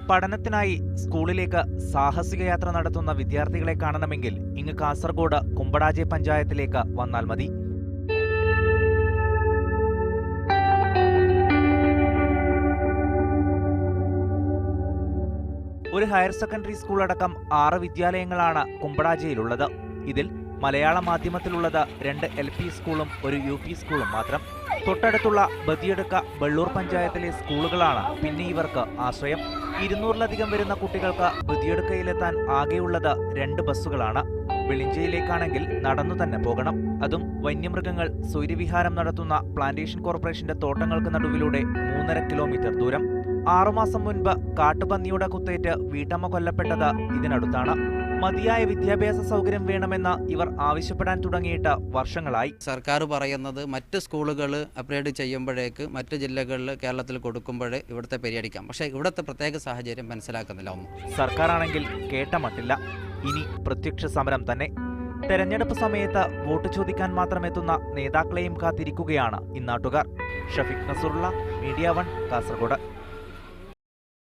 പഠനത്തിനായി സ്കൂളിലേക്ക് സാഹസിക യാത്ര നടത്തുന്ന വിദ്യാർത്ഥികളെ കാണണമെങ്കിൽ ഇങ്ങ് കാസർഗോഡ് കുമ്പടാജെ പഞ്ചായത്തിലേക്ക് വന്നാൽ മതി. ഒരു ഹയർ സെക്കൻഡറി സ്കൂൾ അടക്കം 6 വിദ്യാലയങ്ങളാണ് കുമ്പടാജയിലുള്ളത്. ഇതിൽ മലയാള മാധ്യമത്തിലുള്ളത് 2 LP സ്കൂളും ഒരു UP സ്കൂളും മാത്രം. തൊട്ടടുത്തുള്ള ബദിയടുക്ക വെള്ളൂർ പഞ്ചായത്തിലെ സ്കൂളുകളാണ് പിന്നെ ഇവർക്ക് ആശ്രയം. 200-ലധികം വരുന്ന കുട്ടികൾക്ക് ബദിയടുക്കയിലെത്താൻ ആകെയുള്ളത് 2 ബസ്സുകളാണ്. വെളിഞ്ചയിലേക്കാണെങ്കിൽ നടന്നു തന്നെ പോകണം. അതും വന്യമൃഗങ്ങൾ സ്വൈര്യവിഹാരം നടത്തുന്ന പ്ലാന്റേഷൻ കോർപ്പറേഷന്റെ തോട്ടങ്ങൾക്ക് നടുവിലൂടെ 3.5 കിലോമീറ്റർ ദൂരം. 6 മാസം മുൻപ് കാട്ടുപന്നിയുടെ കുത്തേറ്റ് വീട്ടമ്മ കൊല്ലപ്പെട്ടത് ഇതിനടുത്താണ്. മതിയായ വിദ്യാഭ്യാസ സൗകര്യം വേണമെന്ന് ഇവർ ആവശ്യപ്പെടാൻ തുടങ്ങിയിട്ട് വർഷങ്ങളായി. സർക്കാർ പറയുന്നത് മറ്റ് സ്കൂളുകൾ അപ്ഗ്രേഡ് ചെയ്യുമ്പോഴേക്ക് മറ്റ് ജില്ലകളിൽ കേരളത്തിൽ കൊടുക്കുമ്പോഴേ ഇവിടുത്തെ പരിഹരിക്കാം. പക്ഷേ ഇവിടുത്തെ പ്രത്യേക സാഹചര്യം മനസ്സിലാക്കുന്നില്ല ഒന്നും. സർക്കാരാണെങ്കിൽ കേട്ട മട്ടില്ല. ഇനി പ്രത്യക്ഷ സമരം തന്നെ. തെരഞ്ഞെടുപ്പ് സമയത്ത് വോട്ട് ചോദിക്കാൻ മാത്രം എത്തുന്ന നേതാക്കളെയും കാത്തിരിക്കുകയാണ് ഇന്നാട്ടുകാർ. ഷഫീഖ് നസറുള്ള, മീഡിയ 1, കാസർഗോഡ്.